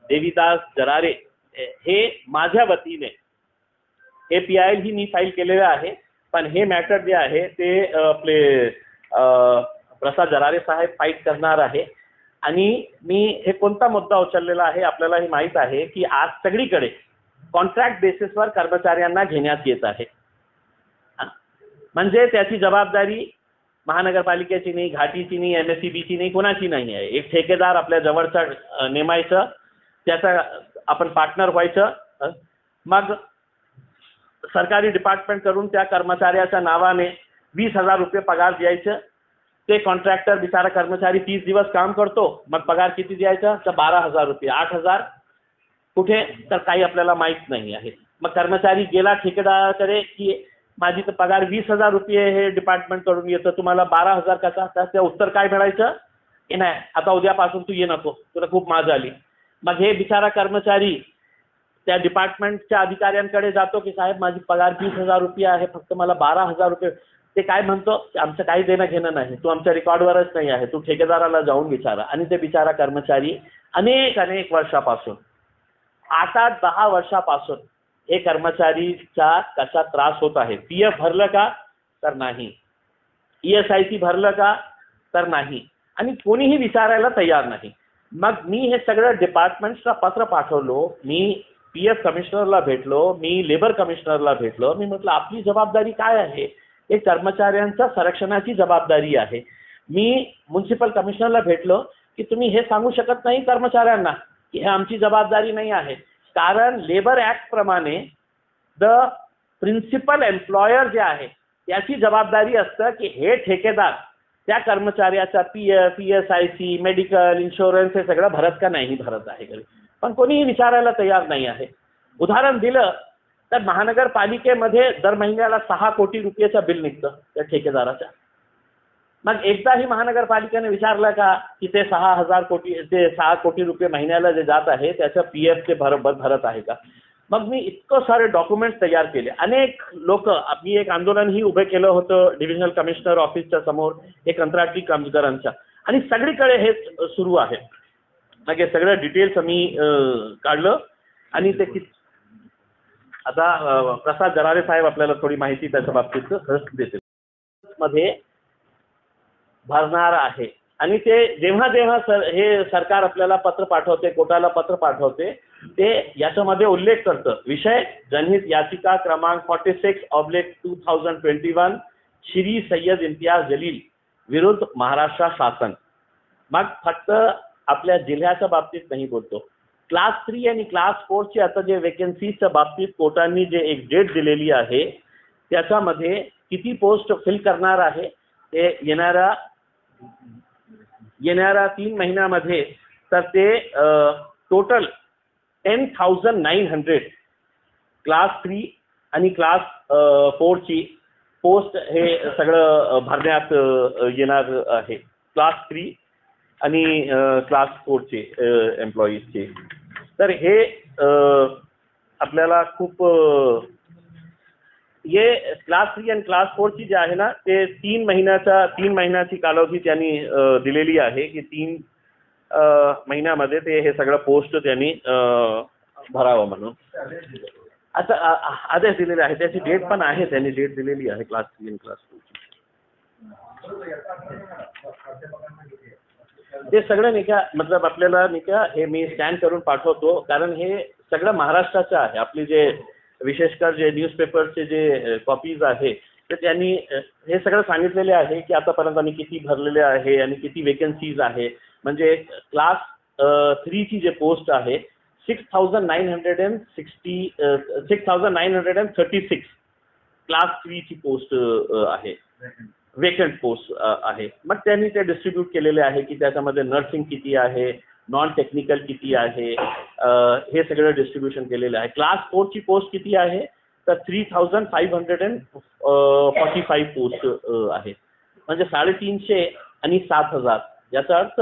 देविदास जरारे हे माझ्या वतीने APIL ही मी फाईल केलेलं आहे, पण हे मॅटर जे आहे ते आपले प्रसाद जरारे साहेब फाईट करणार आहे. आणि मी हे कोणता मुद्दा उचललेला आहे आपल्याला हे माहीत आहे की आज सगळीकडे कॉन्ट्रॅक्ट बेसिसवर कर्मचाऱ्यांना घेण्यात येत आहे. म्हणजे त्याची जबाबदारी महानगरपालिकेची नाही, घाटीची नाही, MSEBची नाही, कोणाची नाही आहे. एक ठेकेदार आपल्या जवळचा नेमायचं, त्याचा आपण पार्टनर व्हायचं, मग सरकारी डिपार्टमेंट करून त्या कर्मचाऱ्याच्या नावाने 20,000 रुपये पगार द्यायचं. ते कॉन्ट्रॅक्टर बिचारा कर्मचारी 30 दिवस काम करतो, मग पगार किती द्यायचा तर 12,000 रुपये. 8,000 कुठे तर काही आपल्याला माहीत नाही आहे. मग कर्मचारी गेला ठेकेदाराकडे की माझी तर पगार 20,000 रुपये हे डिपार्टमेंट कडून येतं, तुम्हाला 12,000 कसा. त्या उत्तर काय मिळायचं की नाही आता उद्यापासून तू ये नको, तुला खूप माज आली. मग हे बिचारा कर्मचारी त्या डिपार्टमेंटच्या अधिकाऱ्यांकडे जातो की साहेब माझी पगार 20,000 रुपये आहे, फक्त मला 12,000 रुपये. ते काय म्हणतो की आमचं काही देणं घेणं नाही, तू आमच्या रेकॉर्डवरच नाही आहे, तू ठेकेदाराला जाऊन विचारा. आणि ते बिचारा कर्मचारी अनेक वर्षापासून, 8-10 वर्षापासून हे कर्मचारीचा कसा त्रास होत आहे. PF भरलं का तर नाही, ESIC भरलं का तर नाही, आणि कोणीही विचारायला तयार नाही. मग मी हे सगळं डिपार्टमेंट्सला पत्र पाठवलो, मी PF कमिशनरला भेटलो, मी लेबर कमिशनरला भेटलो. मी म्हटलं आपली जबाबदारी काय आहे, हे कर्मचाऱ्यांच्या संरक्षणाची जबाबदारी आहे. मी म्युन्सिपल कमिशनरला भेटलो की तुम्ही हे सांगू शकत नाही कर्मचाऱ्यांना की हे आमची जबाबदारी नाही आहे, कारण लेबर ॲक्ट प्रमाणे द प्रिन्सिपल एम्प्लॉयर जे आहे त्याची जबाबदारी असतं की हे ठेकेदार त्या कर्मचाऱ्याचा PF, ESIC, मेडिकल इन्शुरन्स हे सगळं भरत का नाही भरत आहे. पण कोणीही विचारायला तयार नाही आहे. उदाहरण दिलं तर महानगरपालिकेमध्ये दर महिन्याला 6 कोटी रुपयाचं बिल निघतं त्या ठेकेदाराच्या. मग एकदाही महानगरपालिकेने विचारलं का की ते 6 कोटी रुपये महिन्याला जे जात आहे त्याचं PF ते भरत आहे का. मग मी इतकं सारे डॉक्युमेंट्स तयार केले. अनेक लोक, मी एक आंदोलनही उभे केलं होतं डिव्हिजनल कमिशनर ऑफिसच्या समोर, एक कंत्राटी कामगारांच्या, आणि सगळीकडे हे सुरू आहे. मग हे सगळं डिटेल्स मी काढलं आणि ते आता प्रसाद जरारे साहेब आपल्याला थोडी माहिती त्याच्या बाबतीत देतील. मध्ये भरणार आहे. आणि ते जेव्हा हे सरकार आपल्याला पत्र पाठवते, कोर्टाला पत्र पाठवते, ते याच्यामध्ये उल्लेख करतं विषय जनहित याचिका क्रमांक 46/2021 श्री सय्यद इम्तियाज जलील विरुद्ध महाराष्ट्र शासन. मग फक्त आपल्या जिल्ह्याच्या बाबतीत नाही बोलतो, क्लास 3 आणि क्लास 4ची आता जे वेकेन्सीच्या बाबतीत कोर्टांनी जे एक डेट दिलेली आहे त्याच्यामध्ये किती पोस्ट फिल करणार आहे ते येणाऱ्या 3 महिन्यामध्ये, तर ते टोटल 10,900 क्लास 3 आणि क्लास 4ची पोस्ट हे सगळं भरण्यात येणार आहे. क्लास 3 आणि क्लास 4चे एम्प्लॉईजचे. तर हे आपल्याला खूप हे क्लास 3 आणि क्लास 4ची जे आहे ना ते 3 महिन्याची कालावधी त्यांनी दिलेली आहे की 3 महिन्यामध्ये ते हे सगळं पोस्ट त्यांनी भरावं म्हणून. आता आदेश दिलेले आहे, त्याची डेट पण आहे, त्यांनी डेट दिलेली आहे क्लास 3 आणि क्लास 4ची. ते सगळं नाही का मतलब आपल्याला नाही का हे मी स्कॅन करून पाठवतो, कारण हे सगळं महाराष्ट्राचं आहे. आपली जे विशेषकर जे न्यूजपेपरचे जे कॉपीज आहे तर त्यांनी हे सगळं सांगितलेले आहे की आतापर्यंत आम्ही किती भरलेले आहे आणि किती वेकन्सीज आहे. म्हणजे क्लास 3ची जे पोस्ट आहे 6,936 क्लास 3ची पोस्ट आहे, वेकंट पोस्ट आहे. मग त्यांनी ते डिस्ट्रीब्यूट केलेले आहे की त्याच्यामध्ये नर्सिंग किती आहे, नॉन टेक्निकल किती आहे, हे सगळं डिस्ट्रीब्युशन केलेलं आहे. क्लास 4ची पोस्ट किती आहे तर 3,545 पोस्ट आहे. म्हणजे 350 आणि 7,000, याचा अर्थ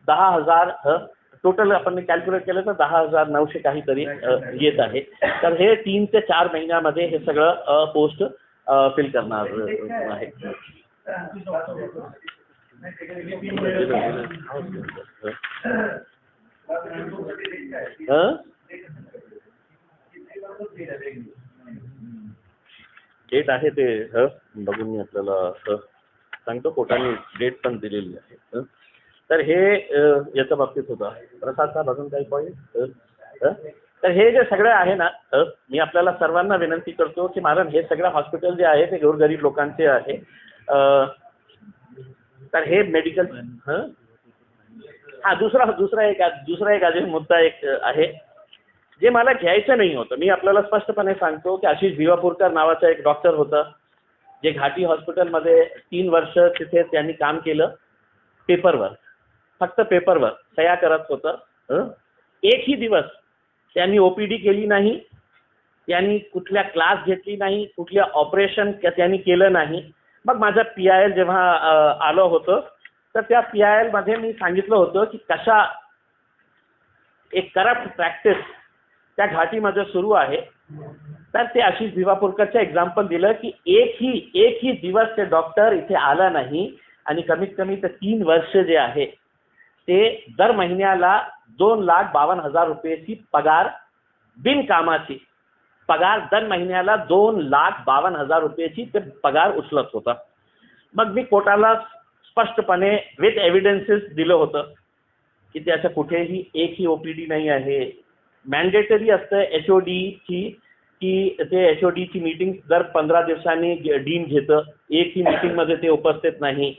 10,000 टोटल आपण कॅल्क्युलेट केलं तर 10,900 काहीतरी येत आहे. तर हे 3 ते 4 महिन्यामध्ये हे सगळं पोस्ट फिल करणार आहे. डेट आहे ते बघून मी आपल्याला सांगतो. कोर्टाने डेट पण दिलेली आहे. तर हे याच्या बाबतीत होतं. प्रसाद साहेब अजून काही पॉईंट? तर हे जे सगळं आहे ना, मी आपल्याला सर्वांना विनंती करतो की कारण हे सगळं हॉस्पिटल जे आहे ते गोरगरीब लोकांचे आहे. तर हे मेडिकल दुसरा एक अजून मुद्दा एक आहे जे मला घ्यायचं नाही होतं. मी आपल्याला स्पष्टपणे सांगतो की आशिष भिवापूरकर नावाचा एक डॉक्टर होता जे घाटी हॉस्पिटलमध्ये 3 वर्ष तिथे त्यांनी काम केलं. पेपरवर, फक्त पेपरवर सह्या करत होतं. एकही दिवस त्यांनी ओपीडी केली नाही, त्यांनी कुठल्या क्लास घेतली नाही, कुठल्या ऑपरेशन त्यांनी केलं नाही. मग माझं PIL जेव्हा आलं होतं तर त्या PIL मध्ये मी सांगितलं होतं की कशा एक करप्ट प्रॅक्टिस त्या घाटीमध्ये सुरू आहे. तर ते आशिष भिवापूरकरचं एक्झाम्पल दिलं की एकही दिवस ते डॉक्टर इथे आला नाही आणि कमीत कमी ते 3 वर्ष जे आहे ते दर महिन्याला 2,52,000 रुपयाची पगार, बिनकामाची पगार दर महिन्याला 2,52,000 रुपयाची ते पगार उचलत होता. मग मी कोर्टाला स्पष्टपणे विथ एव्हिडन्सेस दिलं होतं की त्याचं कुठेही एकही OPD नाही आहे. मॅन्डेटरी असतं HODची की ते HODची मीटिंग दर 15 दिवसांनी डीन घेतं. एकही मीटिंगमध्ये ते उपस्थित नाही.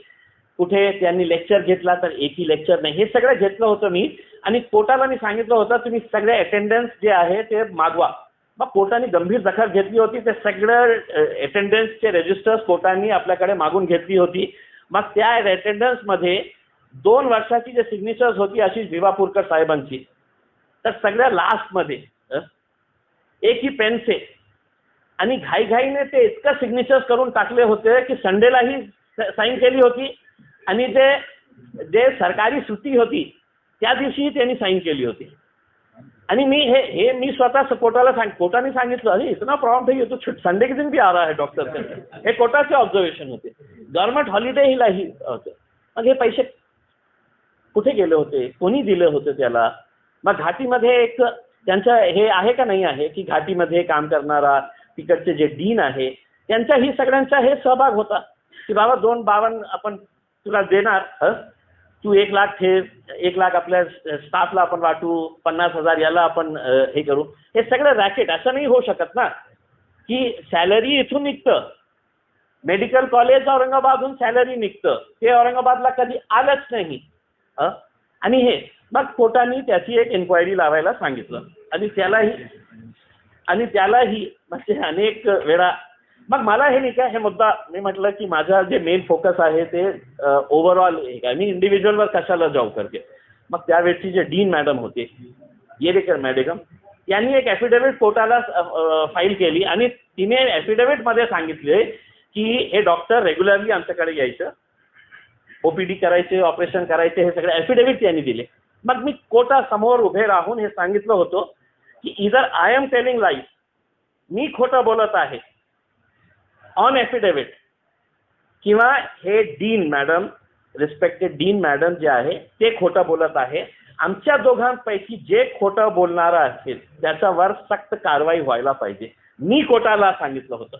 कुठे त्यांनी लेक्चर घेतला तर एकही लेक्चर नाही. हे सगळं घेतलं होतं मी आणि कोर्टाला मी सांगितलं होतं तुम्ही सगळे अटेंडन्स जे आहे ते मागवा. मग कोर्टाने गंभीर दखल घेतली होती. ते सगळं अटेंडन्सचे रजिस्टर्स कोर्टाने आपल्याकडे मागून घेतली होती. मग त्या अटेंडन्समध्ये 2 वर्षाची जे सिग्नेचर्स होती आशिष भिवापूरकर साहेबांची, तर सगळ्या लास्टमध्ये एकही पेनचे आणि घाईघाईने ते इतकं सिग्नेचर्स करून टाकले होते की संडेलाही साईन केली होती आणि जे सरकारी सुट्टी होती त्या दिवशी त्यांनी साईन केली होती. आणि मी स्वतः कोर्टाने सांगितलं अरे इतना प्रॉम्प्ट है, ये तो संडे के दिन भी आ रहा है डॉक्टर से. हे कोर्टाचे ऑब्झर्वेशन होते. गव्हर्नमेंट हॉलिडेलाही होते. मग हे पैसे कुठे गेले होते, कोणी दिले होते त्याला? मग घाटीमध्ये एक त्यांचं हे आहे का नाही आहे की घाटीमध्ये काम करणारा तिकडचे जे डीन आहे त्यांचाही सगळ्यांचा हे सहभाग होता की बाबा 2,52 आपण तुला देणार, तू 1 लाख ठेव, 1 लाख आपल्या स्टाफला आपण वाटू, 50,000 याला आपण हे करू. हे सगळं रॅकेट. असं नाही होऊ शकत ना की सॅलरी इथून निघतं, मेडिकल कॉलेज औरंगाबादहून सॅलरी निघतं, ते औरंगाबादला कधी आलंच नाही. आणि हे मग कोर्टाने त्याची एक इन्क्वायरी लावायला सांगितलं आणि त्यालाही म्हणजे अनेक वेळा. मग मला हे नाही का हे मुद्दा मी म्हटलं की माझा जे मेन फोकस आहे ते ओव्हरऑल मी इंडिव्हिज्युअलवर कशाला जाऊ करते. मग त्यावेळची जे डीन मॅडम होते येरेकर मॅडम, यांनी एक ॲफिडेव्हिट कोर्टाला फाईल केली आणि तिने ॲफिडेव्हिटमध्ये सांगितले की हे डॉक्टर रेग्युलरली आमच्याकडे यायचं, OPD करायचे, ऑपरेशन करायचे, हे सगळे ॲफिडेव्हिट त्यांनी दिले. मग मी कोर्टासमोर उभे राहून हे सांगितलं होतं की इधर आय एम टेलिंग लाईज, मी खोटं बोलत आहे ऑन ॲफिडेव्हिट, किंवा हे dean madam, respected dean madam जे आहे ते खोटं बोलत आहे. आमच्या दोघांपैकी जे खोटं बोलणारं असेल त्याच्यावर सक्त कारवाई व्हायला पाहिजे, मी कोर्टाला सांगितलं होतं.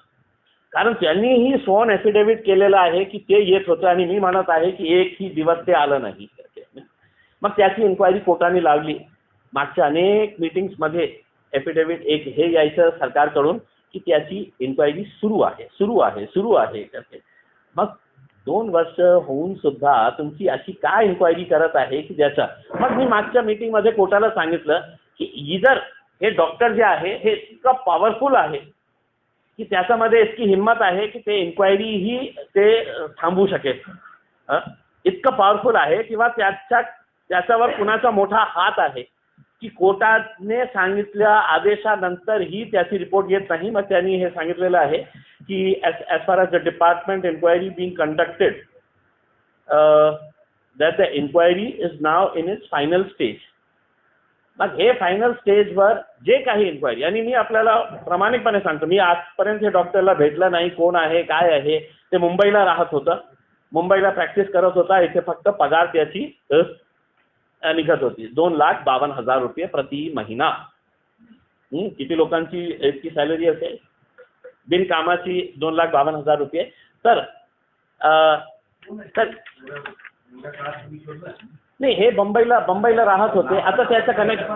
कारण त्यांनीही स्वॉन ॲफिडेव्हिट केलेलं आहे की ते येत होतं आणि मी म्हणत आहे की एकही दिवस ते आलं नाही. मग त्याची इन्क्वायरी कोर्टाने लावली. मागच्या अनेक मीटिंग्समध्ये ॲफिडेव्हिट एक हे यायचं सरकारकडून की त्याची इन्क्वायरी सुरू आहे. मग 2 वर्ष होऊन सुद्धा तुमची अशी काय इन्क्वायरी करत आहे की ज्याचा. मग मी मागच्या मीटिंगमध्ये कोर्टाला सांगितलं की इधर हे डॉक्टर जे आहे हे इतकं पॉवरफुल आहे की त्याच्यामध्ये इतकी हिंमत आहे की ते इन्क्वायरी ही ते थांबवू शकेल. इतकं पॉवरफुल आहे किंवा त्याच्यावर कुणाचा मोठा हात आहे की कोर्टाने सांगितल्या आदेशानंतरही त्याची रिपोर्ट येत नाही. मग त्यांनी हे सांगितलेलं आहे की as far as the department inquiry being conducted that the inquiry is now in its final stage. मग हे फायनल स्टेजवर जे काही इन्क्वायरी, आणि मी आपल्याला प्रामाणिकपणे सांगतो मी आजपर्यंत हे डॉक्टरला भेटलं नाही, कोण आहे काय आहे. ते मुंबईला राहत होतं, मुंबईला प्रॅक्टिस करत होता, इथे फक्त पगार त्याची निघत होती, 2,52,000 रुपये प्रति महिना. किती लोकांची इतकी सॅलरी असेल बिनकामाची? 2,52,000 रुपये. तर नाही, हे बंबईला राहत होते. आता त्याचं कनेक्शन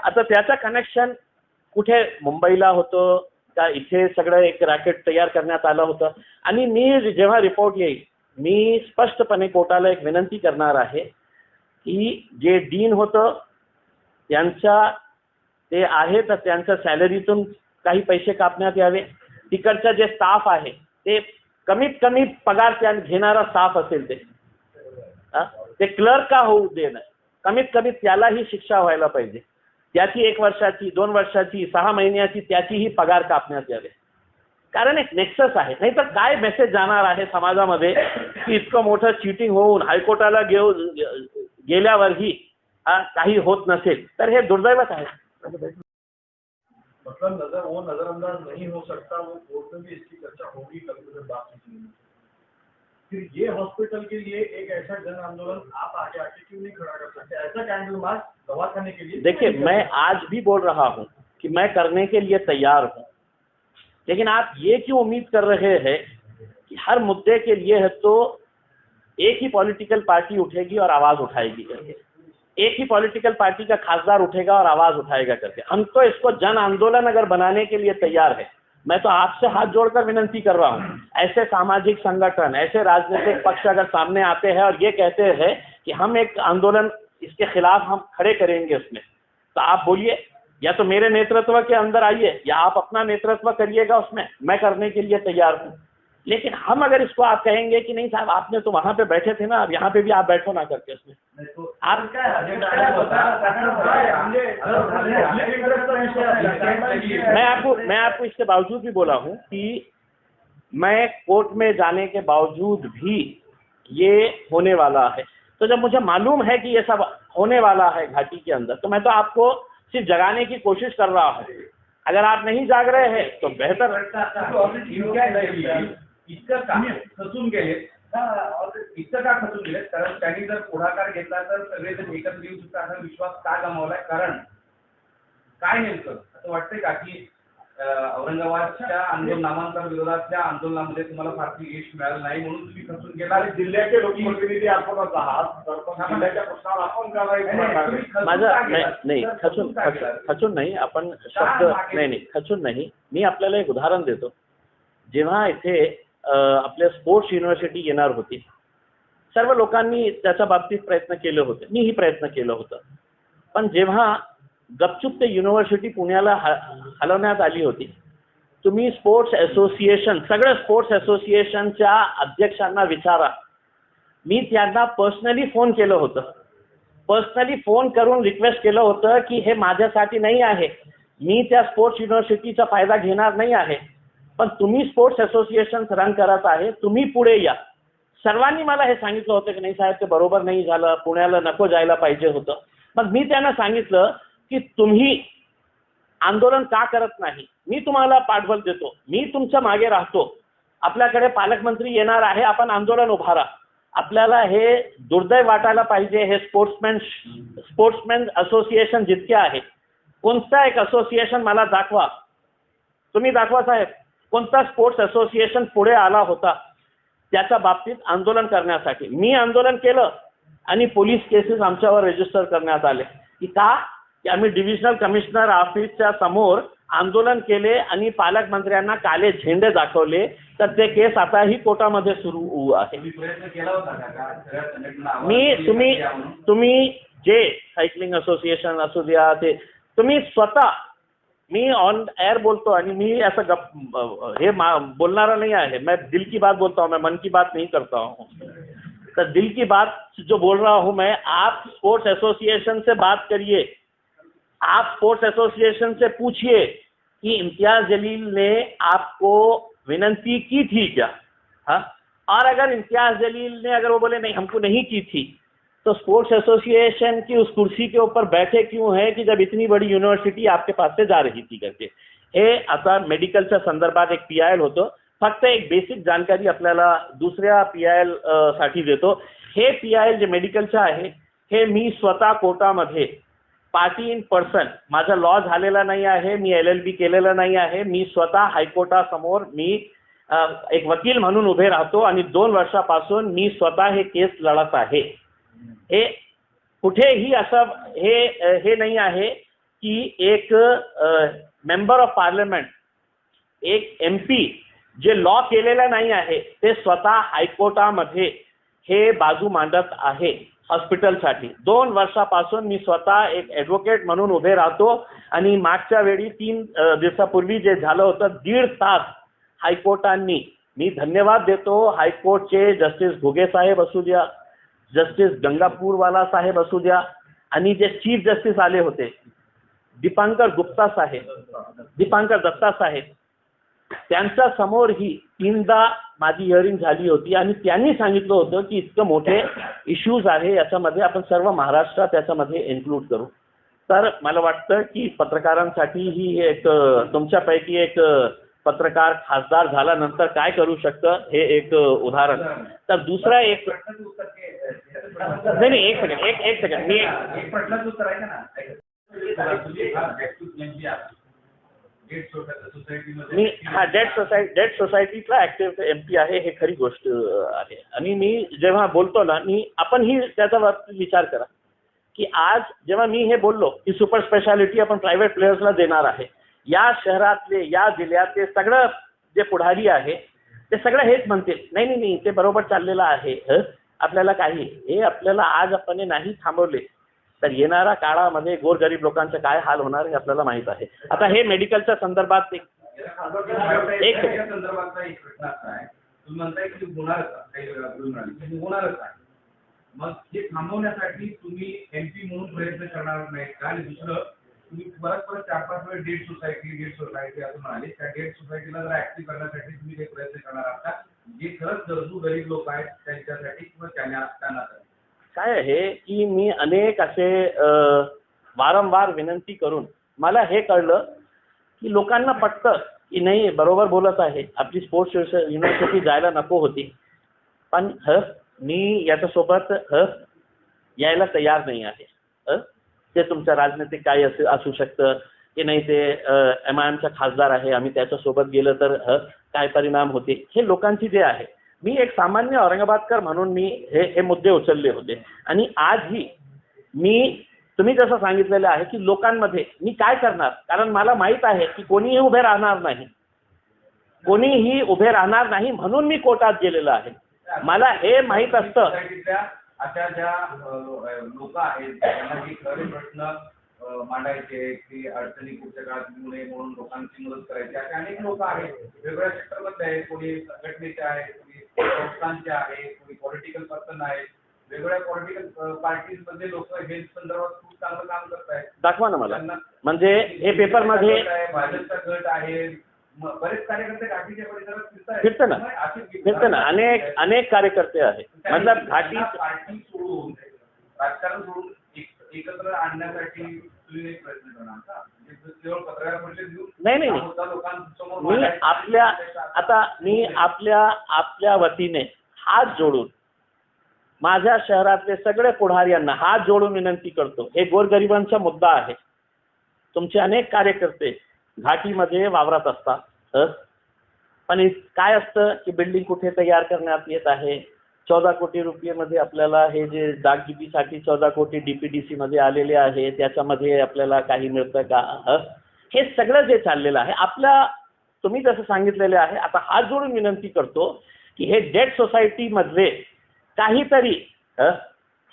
आता त्याचं कनेक्शन कुठे मुंबईला होतं का इथे सगळं एक रॅकेट तयार करण्यात आलं होतं. आणि मी जेव्हा रिपोर्ट येईल मी स्पष्टपणे कोर्टाला एक विनंती करणार आहे की जे डीन होतं त्यांच्या ते आहे तर त्यांच्या सॅलरीतून काही पैसे कापण्यात यावे. तिकडचं जे स्टाफ आहे ते कमीत कमी पगार त्या घेणारा स्टाफ असेल ते क्लर्क का होऊ देणं, कमीत कमी त्यालाही शिक्षा व्हायला पाहिजे. त्याची 1 वर्षाची 2 वर्षाची 6 महिन्याची त्याचीही पगार कापण्यात यावे. कारण एक नेक्सस आहे. नाही तर काय मेसेज जाणार आहे समाजामध्ये की इतकं मोठं चीटिंग होऊन हायकोर्टाला गेल्यावरही काही होत नसेल तर हे दुर्दैवच आहे. मतलब वो नजरअंदाज नहीं हो सकता, वो कोर्ट में भी इसकी चर्चा होगी, कभी बात. फिर ये हॉस्पिटल के लिए एक ऐसा जन आंदोलन आप आगे आके क्यों नहीं खड़ा कर सकते? ऐसा कैंडल मार्च दवा करने के लिए. देखिए, मैं आज भी बोल रहा हूँ कि मैं करने के लिए तैयार हूँ, लेकिन आप ये क्यों उम्मीद कर रहे हैं कि हर मुद्दे के लिए है तो एक ही पॉलिटिकल पार्टी उठेगी और आवाज उठाएगी करके, एक ही पॉलिटिकल पार्टी का खासदार उठेगा और आवाज उठाएगा करके. हम तो इसको जन आंदोलन अगर बनाने के लिए तैयार है. मैं तो आपसे हाथ जोड़कर विनंती कर रहा हूँ, ऐसे सामाजिक संगठन ऐसे राजनीतिक पक्ष अगर सामने आते हैं और ये कहते हैं कि हम एक आंदोलन इसके खिलाफ हम खड़े करेंगे उसमें, तो आप बोलिए, या तो मेरे नेतृत्व के अंदर आइए या आप अपना नेतृत्व करिएगा उसमें, मैं करने के लिए तैयार हूँ. लेकिन हम अगर इसको आप कहेंगे कि नहीं साहब आपने तो वहां पे बैठे थे ना, अब यहाँ पे भी आप बैठो ना करके उसमें, आप मैं आपको इसके बावजूद भी बोला हूँ कि मैं कोर्ट में जाने के बावजूद भी ये होने वाला है. तो जब मुझे मालूम है कि ये सब होने वाला है घाटी के अंदर, तो मैं तो आपको सिर्फ जगाने की कोशिश कर रहा हूँ. अगर आप नहीं जाग रहे हैं तो बेहतर. इतकं का खचून गेले कारण त्यांनी जर पुढाकार घेतला तर सगळेजण एकत्र येऊ शकतात असा विश्वास का गमावलाय? कारण काय नेमकं असं वाटतंय का की औरंगाबादच्या आंदोलन नामांतर विरोधातल्या आंदोलनामध्ये तुम्हाला फारशी यश मिळालं नाही म्हणून तुम्ही खचून गेला? जिल्ह्याचे लोकप्रतिनिधी आपणच आहात, जिल्ह्याच्या प्रश्नावर आपण कारवाई. माझं नाही खचून नाही. आपण शब्द नाही खचून नाही. मी आपल्याला एक उदाहरण देतो. जेव्हा इथे आपल्या स्पोर्ट्स युनिव्हर्सिटी येणार होती, सर्व लोकांनी त्याच्या बाबतीत प्रयत्न केले होते, मीही प्रयत्न केलं होतं. पण जेव्हा गपचूप ते युनिव्हर्सिटी पुण्याला हलवण्यात आली होती, तुम्ही स्पोर्ट्स असोसिएशन सगळ्या स्पोर्ट्स असोसिएशनच्या अध्यक्षांना विचारा. मी त्यांना पर्सनली फोन केलं होतं, पर्सनली फोन करून रिक्वेस्ट केलं होतं की हे माझ्यासाठी नाही आहे, मी त्या स्पोर्ट्स युनिव्हर्सिटीचा फायदा घेणार नाही आहे, पण तुम्ही स्पोर्ट्स असोसिएशन रन करत आहे, तुम्ही पुढे या. सर्वांनी मला हे सांगितलं होतं की नाही साहेब ते बरोबर नाही झालं, पुण्याला नको जायला पाहिजे होतं. मग मी त्यांना सांगितलं की तुम्ही आंदोलन का करत नाही, मी तुम्हाला पाठबळ देतो, मी तुमच्या मागे राहतो. आपल्याकडे पालकमंत्री येणार आहे, आपण आंदोलन उभारा. आपल्याला हे दुर्दैव वाटायला पाहिजे. हे स्पोर्ट्समॅन असोसिएशन जितके आहे, कोणता एक असोसिएशन मला दाखवा, तुम्ही दाखवा साहेब, कोणता स्पोर्ट्स असोसिएशन पुढे आला होता त्याच्या बाबतीत आंदोलन करण्यासाठी. मी आंदोलन केलं आणि पोलीस केसेस आमच्यावर रजिस्टर करण्यात आले. की का? की आम्ही डिव्हिजनल कमिशनर ऑफिसच्या समोर आंदोलन केले आणि पालकमंत्र्यांना काले झेंडे दाखवले, तर ते केस आताही कोर्टामध्ये सुरू आहे. तुम्ही जे सायकलिंग असोसिएशन असू द्या, ते तुम्ही स्वतः, मी ऑन एयर बोलतो आणि मी असं हे बोलणारा नहीं आहे. मैं दिल की बात बोलता हूँ, मैं मन की बात नहीं करता हूँ. तो दिल की बात जो बोल रहा हूँ मैं, आप स्पोर्ट्स एसोसिएशन से बात करिए, आप स्पोर्ट्स एसोसिएशन से पूछिए कि इम्तियाज जलील ने आपको विनंती की थी क्या. हाँ, और अगर इम्तियाज जलील ने अगर वो बोले नहीं हमको नहीं की थी, तो स्पोर्ट्स एसोसिएशन की उस कुर्सी के ऊपर बैठे क्यों है कि जब इतनी बड़ी युनिव्हर्सिटी आपके पास से जा रही थी करके. हे आता मेडिकलच्या संदर्भात एक PIL होतं. फक्त एक बेसिक जानकारी आपल्याला दुसऱ्या PIL साठी देतो. हे PIL जे मेडिकलचं आहे हे मी स्वतः कोर्टामध्ये पार्टी इन पर्सन, माझा लॉ झालेला नाही आहे, मी LLB केलेलं नाही आहे, मी स्वतः हायकोर्टासमोर मी एक वकील म्हणून उभे राहतो आणि 2 वर्षापासून मी स्वतः हे केस लढत आहे. हे कुठेही असं हे नाही आहे की एक मेंबर ऑफ पार्लमेंट, एक MP जे लॉ केलेलं नाही आहे ते स्वतः हायकोर्टामध्ये हे बाजू मांडत आहे हॉस्पिटलसाठी. 2 वर्षापासून मी स्वतः एक ॲडव्होकेट म्हणून उभे राहतो आणि मागच्या वेळी 3 दिवसापूर्वी जे झालं होतं 1.5 तास हायकोर्टांनी, मी धन्यवाद देतो हायकोर्टचे जस्टिस घुगे साहेब असू द्या, जस्टिस गंगापूरवाला साहेब असू द्या आणि जे चीफ जस्टिस आले होते दीपांकर दत्ता साहेब, त्यांच्या समोर ही 3दा माझी हिअरिंग झाली होती आणि त्यांनी सांगितलं होतं की इतकं मोठे इश्यूज आहे याच्यामध्ये आपण सर्व महाराष्ट्रात त्याच्यामध्ये इन्क्लूड करू. तर मला वाटतं की पत्रकारांसाठी ही एक तुमच्यापैकी एक पत्रकार खासदार झाल्यानंतर काय करू शकतं हे एक उदाहरण. तर दुसरा एक नाही एक सेकंड मी एक प्रश्नाचं उत्तर आहे का ना? मी डेट सोसायटीतला ऍक्टिव्ह MP आहे, हे खरी गोष्ट आहे. आणि मी जेव्हा बोलतो ना, आपण ही त्याचा विचार करा की आज जेव्हा मी हे बोललो की सुपर स्पेशालिटी आपण प्रायव्हेट प्लेयर्सला देणार आहे, या शहरातले या जिल्ह्यातले सगळं जे पुढारी आहे ते सगळं हेच म्हणतील नाही ते बरोबर चाललेलं आहे. आपल्याला काही हे आपल्याला आज आपण नाही थांबवले तर येणाऱ्या काळामध्ये गोरगरीब लोकांचे काय हाल होणार हे आपल्याला माहित आहे. आता हे मेडिकलच्या संदर्भात एक संदर्भातला एक प्रश्न असा आहे, तुम्ही म्हणताय की होणारच आहे, मग हे थांबवण्यासाठी तुम्ही MP म्हणून प्रयत्न करणार नाही का? आणि दुसरं, तुम्ही परत 4-5 वेळ डेट सोसायटी असं म्हणाले, त्या डेट सोसायटीला जर ऍक्टिव्ह करण्यासाठी तुम्ही काही प्रयत्न करणार आहात का, जे खरंच गरजू गरीब लोक आहेत त्यांच्यासाठी किंवा त्यांना काय आहे की मी अनेक असे वारंवार विनंती करून मला हे कळलं की लोकांना पटतं की नाही बरोबर बोलत आहे, आपली स्पोर्ट्स युनिव्हर्सिटी जायला नको होती, पण मी याच्यासोबत यायला तयार नाही आहे. ते तुमचं राजनीतिक काय असू शकतं की नाही, ते MIMचा खासदार आहे, आम्ही त्याच्यासोबत गेलं तर काय परिणाम होते, हे लोकांची जे आहे. मी एक सामान्य औरंगाबादकर म्हणून मी हे मुद्दे उचलले होते आणि आजही मी तुम्ही जसं सांगितलेलं आहे की लोकांमध्ये मी काय करणार, कारण मला माहीत आहे की कोणीही उभे राहणार नाही म्हणून मी कोर्टात गेलेलो आहे. मला हे माहीत असतं अशा ज्या लोक आहेत त्यांना जे खरे प्रश्न मांडायचे की अडचणी पुढच्या काळात येऊ नये म्हणून लोकांची मदत करायची, असे अनेक लोक आहेत, वेगवेगळ्या सेक्टरमध्ये आहेत, कोणी संघटनेचे आहेत, कोणी संस्थांचे आहेत, कोणी पॉलिटिकल पर्सन आहेत, वेगवेगळ्या पॉलिटिकल पार्टीज मध्ये लोक हेल्थ संदर्भात खूप चांगलं काम करत आहेत. दाखवा ना मला, म्हणजे हे पेपरमध्ये भाजपचा गट आहे, बरेच कार्यकर्ते घाटीच्या परिसरात फिरतं ना अनेक कार्यकर्ते आहेत. मतलब घाटी पार्टी सोडून राजकारण सोडून एकत्र आणण्यासाठी तुम्ही प्रयत्न करणार का? केवळ पत्रकार परिषद घेऊन नाही मी आपल्या वतीने हात जोडून माझ्या शहरातले सगळे पुढाऱ्यांना हात जोडून विनंती करतो, हे गोरगरिबांचा मुद्दा आहे. तुमचे अनेक कार्यकर्ते घाटीमध्ये वावरत असतात, पण काय असतं की बिल्डिंग कुठे तयार करण्यात येत आहे, 14 कोटी रुपयेमध्ये आपल्याला हे जे डागडुजीसाठी 14 कोटी DPDC मध्ये आलेले आहे, त्याच्यामध्ये आपल्याला काही मिळतं का? हे सगळं जे चाललेलं आहे तुम्ही जसं सांगितलेले आहे. आता हात जोडून विनंती करतो की हे डेट सोसायटीमधले काहीतरी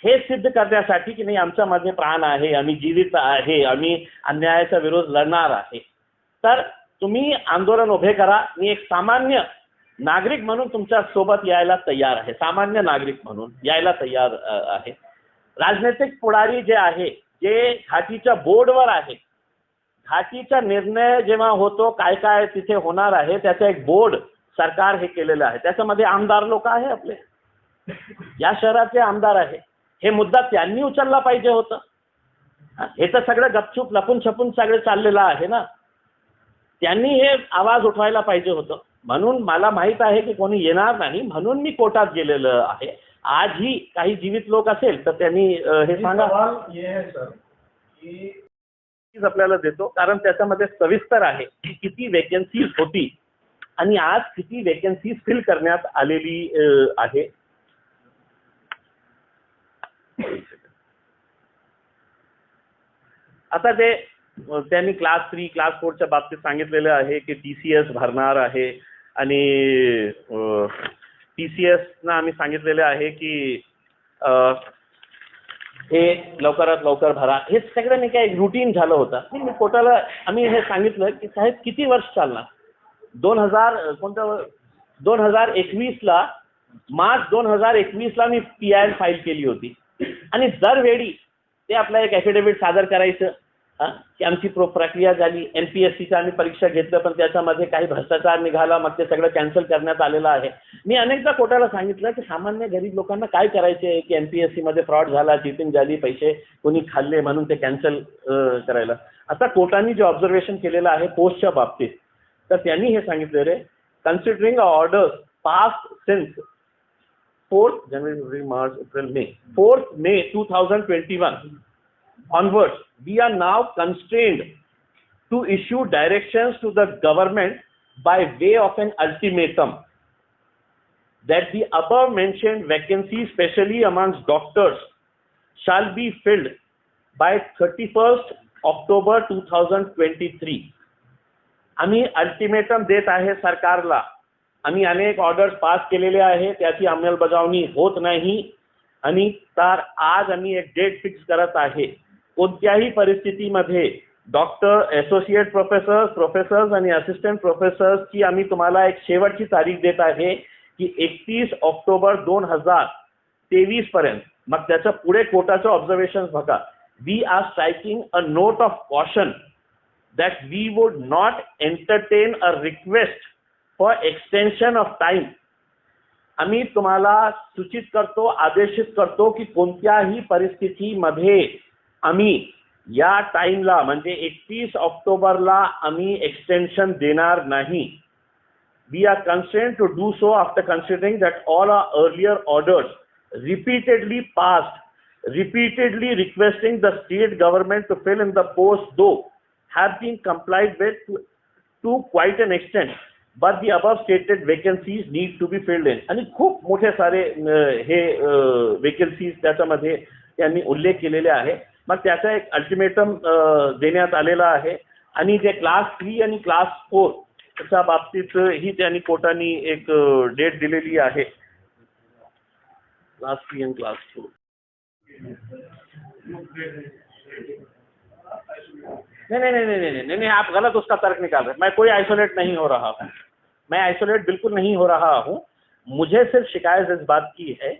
हे सिद्ध करण्यासाठी की नाही आमच्यामध्ये प्राण आहे, आम्ही जीवित आहे, आम्ही अन्यायाचा विरोध लढणार आहे, तर तुम्ही आंदोलन उभे करा. मी एक सामान्य नागरिक म्हणून तुमच्या सोबत यायला तयार आहे, सामान्य नागरिक म्हणून यायला तयार आहे. राजनैतिक पुढारी जे आहे, जे घाटीच्या बोर्डवर आहे, घाटीचा निर्णय जेव्हा होतो काय काय तिथे होणार आहे त्याचं एक बोर्ड सरकार हे केलेलं आहे, त्याच्यामध्ये आमदार लोक आहे, आपले या शहराचे आमदार आहे. हे मुद्दा त्यांनी उचलला पाहिजे होतं. हे तर सगळं गपचूप लपून छपून सगळं चाललेलं आहे ना, त्यांनी हे आवाज उठवायला पाहिजे होतं. म्हणून मला माहित आहे की कोणी येणार नाही म्हणून मी कोर्टात गेलेलं आहे. आजही काही जीवित लोक असेल तर त्यांनी हे सांगा. सवाल ये है सर की आपल्याला देतो कारण त्याच्यामध्ये सविस्तर आहे की किती वेकन्सीज होती आणि आज किती वेकन्सीज फिल करण्यात आलेली आहे. आता ते त्यांनी क्लास 3 क्लास 4च्या बाबतीत सांगितलेलं आहे की TCS भरणार आहे आणि TCS ना आम्ही सांगितलेलं आहे की हे लवकरात लवकर भरा. हे सगळं नाही काय रुटीन झालं होतं. मी कोर्टाला आम्ही हे सांगितलं की साहेब किती वर्ष चालणार. 2021ला मार्च 2021ला मी PIL फाईल केली होती आणि दरवेळी ते आपला एक ॲफिडेव्हिट सादर करायचं की आमची प्रक्रिया झाली. NPSCचं आम्ही परीक्षा घेतलं पण त्याच्यामध्ये काही भ्रष्टाचार निघाला मग ते सगळं कॅन्सल करण्यात आलेलं आहे. मी अनेकदा कोर्टाला सांगितलं की सामान्य गरीब लोकांना काय करायचे आहे की NPSCमध्ये फ्रॉड झाला, चिटिंग झाली, पैसे कोणी खाल्ले म्हणून ते कॅन्सल करायला. आता कोर्टाने जे ऑब्झर्वेशन केलेलं आहे पोस्टच्या बाबतीत तर त्यांनी हे सांगितलं रे considering orders pass since 4th January, March, April, May, 4th May 2021 onwards, we are now constrained to issue directions to the government by way of an ultimatum that the above mentioned vacancies, especially amongst doctors, shall be filled by 31st October 2023. आम्ही ultimatum देत आहे सरकारला. आम्ही अनेक orders pass केलेले आहे त्याची अंमलबजावणी होत नाही आणि तर आज आम्ही एक डेट फिक्स करत आहे. कोणत्याही परिस्थितीमध्ये डॉक्टर, असोसिएट प्रोफेसर्स आणि असिस्टंट प्रोफेसर्सची आम्ही तुम्हाला एक शेवटची तारीख देत आहे की 31 ऑक्टोबर 2023 पर्यंत. मग त्याच्या पुढे कोर्टाचं ऑब्झर्वेशन बघा. We are striking a note of caution that we would not entertain a request for extension of time. आम्ही तुम्हाला सूचित करतो, आदेशित करतो की कोणत्याही परिस्थितीमध्ये आम्ही या टाइमला म्हणजे 31 ऑक्टोबरला आम्ही एक्सटेन्शन देणार नाही. We are constrained to do so after considering that all our earlier orders repeatedly passed, repeatedly requesting the state government to fill in the post though have been complied with to quite an extent, but the above stated vacancies need to be filled in. आणि खूप मोठे सारे हे vacancies त्याच्यामध्ये त्यांनी उल्लेख केलेले आहे. मग त्याचा एक अल्टिमेटम देण्यात आलेला आहे आणि जे क्लास 3 आणि क्लास 4 च्या बाबतीत ही त्यांनी कोर्टाने एक डेट दिलेली आहे. क्लास 3 आणि क्लास 4 नहीं, आप गलत उसका तर्क निकाल रहे. मैं कोई आइसोलेट नहीं हो रहा हूँ. मैं आइसोलेट बिल्कुल नहीं हो रहा हूँ. मुझे सिर्फ शिकायत इस बात की है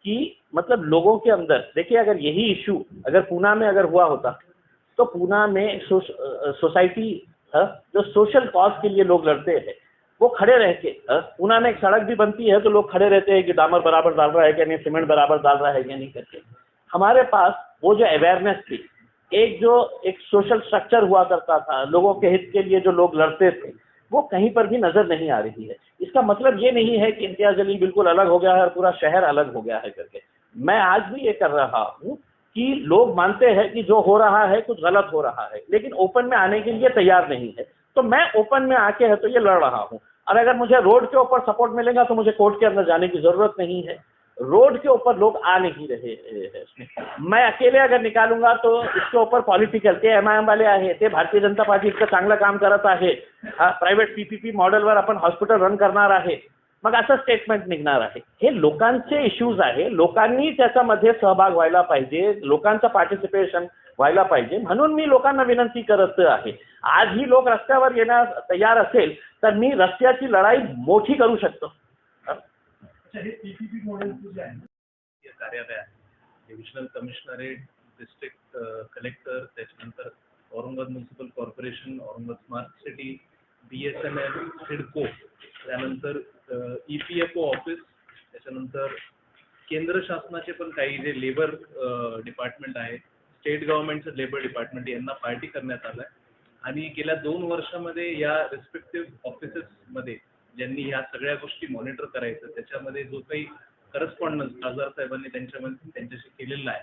कि मतलब लोगों के अंदर देखिए अगर यही इशू अगर पूना में अगर हुआ होता तो पूना में सोसाइटी जो सोशल कॉज के लिए लोग लड़ते हैं वो खड़े रह के पूना में एक सड़क भी बनती है तो लोग खड़े रहते हैं कि डामर बराबर डाल रहा है क्या नहीं, सीमेंट बराबर डाल रहा है क्या नहीं करके. हमारे पास वो जो अवेयरनेस थी, एक सोशल स्ट्रक्चर हुआ करता था, लोगों के हित के लिए जो लोग लड़ते थे, वो कहीं पर भी नजर नहीं आ रही है. इसका मतलब ये नहीं है कि इम्तियाज जलील बिल्कुल अलग हो गया है और पूरा शहर अलग हो गया है करके. मैं आज भी ये कर रहा हूँ कि लोग मानते हैं कि जो हो रहा है कुछ गलत हो रहा है लेकिन ओपन में आने के लिए तैयार नहीं है. तो मैं ओपन में आके है तो ये लड़ रहा हूँ और अगर मुझे रोड के ऊपर सपोर्ट मिलेगा तो मुझे कोर्ट के अंदर जाने की जरूरत नहीं है. रोड के ऊपर लोग आ नहीं रहे हैं. मैं अकेले अगर निकालूंगा तो इसके ऊपर पॉलिटिकल ते MIM वाले आहे, ते भारतीय जनता पार्टी इतकं चांगलं काम करत आहे, प्रायव्हेट PPP मॉडेलवर आपण हॉस्पिटल रन करणार आहे, मग असं स्टेटमेंट निघणार आहे. हे लोकांचे इश्यूज आहे. लोकांनी त्याच्यामध्ये सहभाग व्हायला पाहिजे, लोकांचं पार्टिसिपेशन व्हायला पाहिजे. म्हणून मी लोकांना विनंती करत आहे. आज ही लोक रस्त्यावर येण्यास तयार असेल तर मी रस्त्याची लढाई मोठी करू शकतो. PPP मॉडेल जे आहे कार्यालय आहे, डिव्हिजनल कमिशनरेट, डिस्ट्रिक्ट कलेक्टर, त्याच्यानंतर Aurangabad municipal corporation, Aurangabad smart city, BSNL, CIDCO, त्यानंतर EPFO ऑफिस, त्याच्यानंतर केंद्र शासनाचे पण काही जे लेबर डिपार्टमेंट आहे, स्टेट गव्हर्नमेंटचं लेबर डिपार्टमेंट यांना पार्टी करण्यात आलं आहे. आणि गेल्या 2 वर्षामध्ये या रिस्पेक्टिव्ह ऑफिसेसमध्ये ज्यांनी ह्या सगळ्या गोष्टी मॉनिटर करायचं त्याच्यामध्ये जो काही करस्पॉन्डन्स खासदार साहेबांनी त्यांच्याशी केलेलं आहे,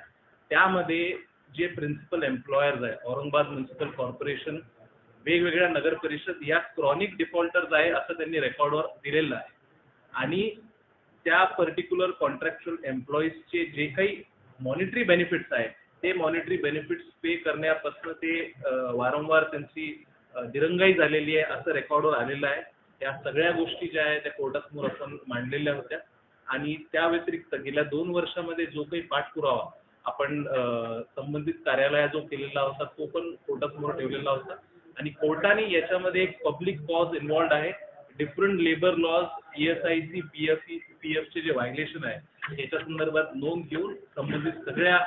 त्यामध्ये जे प्रिन्सिपल एम्प्लॉयर्स आहे, औरंगाबाद म्युन्सिपल कॉर्पोरेशन, वेगवेगळ्या नगर परिषद या क्रॉनिक डिफॉल्टर्स आहे असं त्यांनी रेकॉर्डवर दिलेलं आहे. आणि त्या पर्टिक्युलर कॉन्ट्रॅक्च्युअल एम्प्लॉईजचे जे काही मॉनिटरी बेनिफिट्स आहेत ते मॉनिटरी बेनिफिट्स पे करण्यापासून ते वारंवार त्यांची दिरंगाई झालेली आहे असं रेकॉर्डवर आलेलं आहे. या सगळ्या गोष्टी ज्या आहेत त्या कोर्टासमोर आपण मांडलेल्या होत्या. आणि त्या व्यतिरिक्त गेल्या 2 वर्षामध्ये जो काही पाठपुरावा आपण संबंधित कार्यालयात जो केलेला होता तो पण कोर्टासमोर ठेवलेला होता. आणि कोर्टाने याच्यामध्ये एक पब्लिक कॉज इन्व्हॉल्ड आहे. डिफरंट लेबर लॉज, ESIC, PFचे जे व्हायलेशन आहे याच्या संदर्भात नोंद घेऊन संबंधित सगळ्या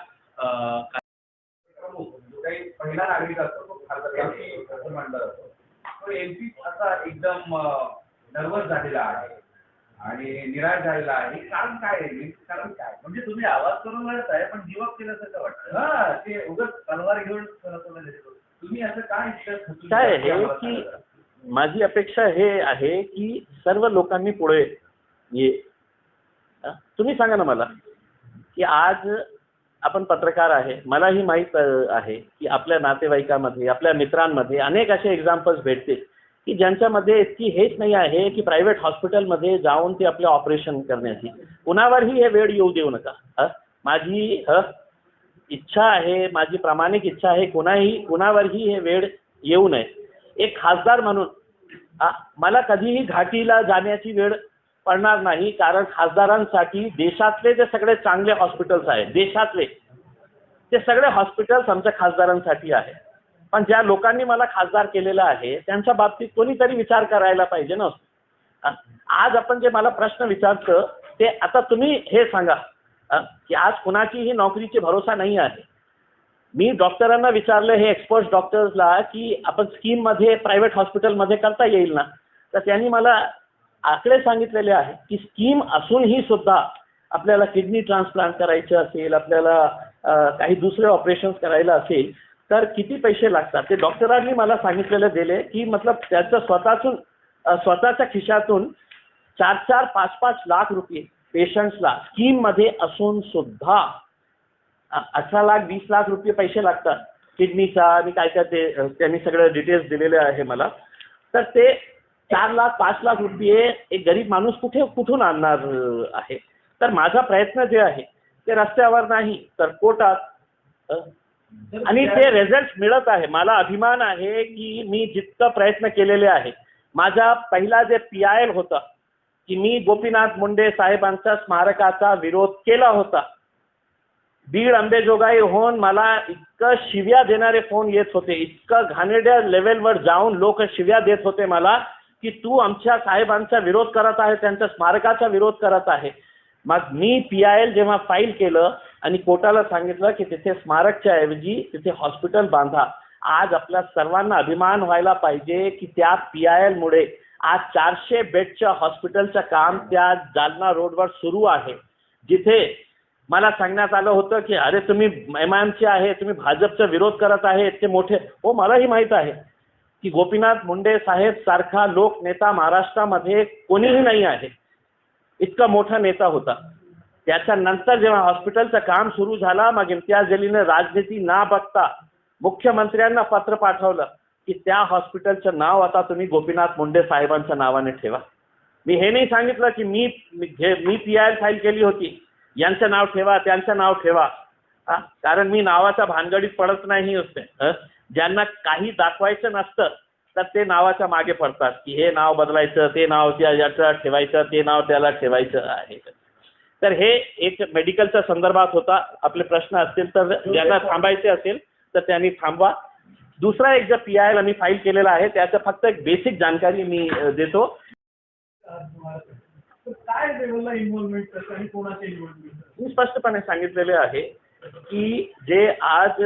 जो काही पहिला नागरिक असतो तो खासदार असं मानलं जातं. तो MP असा एकदम नर्वस झालेला आहे आणि निराश झालेला आहे. कारण काय आहे? कारण काय? म्हणजे तुम्ही आवाज करून लढत आहे पण गिव्ह अप केल्यासारखं वाटतं. हा, ते उगाच तलवार घेऊन कोणाला तुम्ही असं काय इतकं काय आहे की माझी अपेक्षा हे आहे की सर्व लोकांनी पुढे ये. तुम्ही सांगा ना मला की आज आपण पत्रकार आहे, मलाही माहीत आहे की आपल्या नातेवाईकामध्ये, आपल्या मित्रांमध्ये अनेक असे एक्झाम्पल्स भेटतील की ज्यांच्यामध्ये इतकी हेच नाही आहे की प्रायव्हेट हॉस्पिटलमध्ये जाऊन ते आपले ऑपरेशन करण्याची. कुणावरही हे वेळ येऊ देऊ नका. माझी इच्छा आहे, माझी प्रामाणिक इच्छा आहे, कुणावरही हे वेळ येऊ नये. एक खासदार म्हणून मला कधीही घाटीला जाण्याची वेळ पडणार नाही, कारण खासदारांसाठी देशातले जे सगळे चांगले हॉस्पिटल्स आहेत, देशातले ते सगळे हॉस्पिटल्स आमच्या खासदारांसाठी आहे. पण ज्या लोकांनी मला खासदार केलेलं आहे त्यांच्या बाबतीत कोणीतरी विचार करायला पाहिजे ना. आज आपण जे मला प्रश्न विचारतं ते आता तुम्ही हे सांगा की आज कुणाचीही नोकरीची भरोसा नाही आहे. मी डॉक्टरांना विचारलं, हे एक्सपर्ट डॉक्टर्सला, की आपण स्कीममध्ये प्रायव्हेट हॉस्पिटलमध्ये करता येईल ना. तर त्यांनी मला आकडे सांगितलेले आहे की स्कीम असूनही सुद्धा आपल्याला किडनी ट्रान्सप्लांट करायचं असेल, आपल्याला काही दुसरे ऑपरेशन्स करायला असेल तर किती पैसे लागतात ते डॉक्टरांनी मला सांगितलेलं दिले की मतलब त्याचं स्वतःच्या खिशातून 4-4, 5-5 लाख रुपये पेशंट्सला स्कीममध्ये असून सुद्धा 18 लाख 20 लाख रुपये पैसे लागतात किडनीचा आणि काय काय ते त्यांनी सगळे डिटेल्स दिलेले आहे मला. तर ते 4 लाख 5 लाख रुपये एक गरीब माणूस कुठून आणणार आहे. तर माझा प्रयत्न जे आहे ते रस्त्यावर नाही तर कोर्टात, आणि ते रिझल्ट मिळत आहे. मला अभिमान आहे की मी जितकं प्रयत्न केलेले आहे. माझा पहिला जे PIL होता की मी गोपीनाथ मुंडे साहेबांच्या स्मारकाचा विरोध केला होता. बीड अंबेजोगाई होऊन मला इतकं शिव्या देणारे फोन येत होते, इतकं घाणेरड्या लेवलवर जाऊन लोक शिव्या देत होते मला की तू आमच्या साहेबांचा विरोध करत आहे, त्यांच्या स्मारकाचा विरोध करत आहे. मग मी PIL जेव्हा फाईल केलं आणि कोर्टाला सांगितलं की तिथे स्मारकच्या ऐवजी तिथे हॉस्पिटल बांधा. आज आपल्या सर्वांना अभिमान व्हायला पाहिजे की त्या PIL मुळे आज 400 बेडच्या हॉस्पिटलचं काम त्या जालना रोडवर सुरू आहे. जिथे मला सांगण्यात आलं होतं की अरे तुम्ही MIMचे आहे, तुम्ही भाजपचा विरोध करत आहे, इतके मोठे. हो, मलाही माहीत आहे की गोपीनाथ मुंडे साहेब सारखा लोकनेता महाराष्ट्रामध्ये कोणीही नाही आहे. इतका मोठा नेता होता. त्याच्यानंतर जेव्हा हॉस्पिटलचं काम सुरू झालं मग इम्तियाज जलीने राजनीती ना बघता मुख्यमंत्र्यांना पत्र पाठवलं की त्या हॉस्पिटलचं नाव आता तुम्ही गोपीनाथ मुंडे साहेबांच्या नावाने ठेवा. मी हे नाही सांगितलं की मी PIL फाईल केली होती, यांचं नाव ठेवा, त्यांचं नाव ठेवा. कारण मी नावाच्या भानगडीत पडत नाही असते. ज्यांना काही दाखवायचं नसतं तर ते नावाच्या मागे पडतात की हे नाव बदलायचं, ते नाव याचं ठेवायचं, ते नाव त्याला ठेवायचं आहे. तर हे एक मेडिकलच्या संदर्भात होता. आपले प्रश्न असतील तर ज्यांना थांबायचे असेल तर त्यांनी थांबवा. दुसरा एक जो PIL आम्ही फाईल केलेला आहे त्याचं फक्त एक बेसिक जानकारी मी देतो. काय लेवलला इन्व्हॉल्वमेंट करतं आणि कोणाचे इन्व्हॉल्वमेंट? मी स्पष्टपणे सांगितलेले आहे की जे आज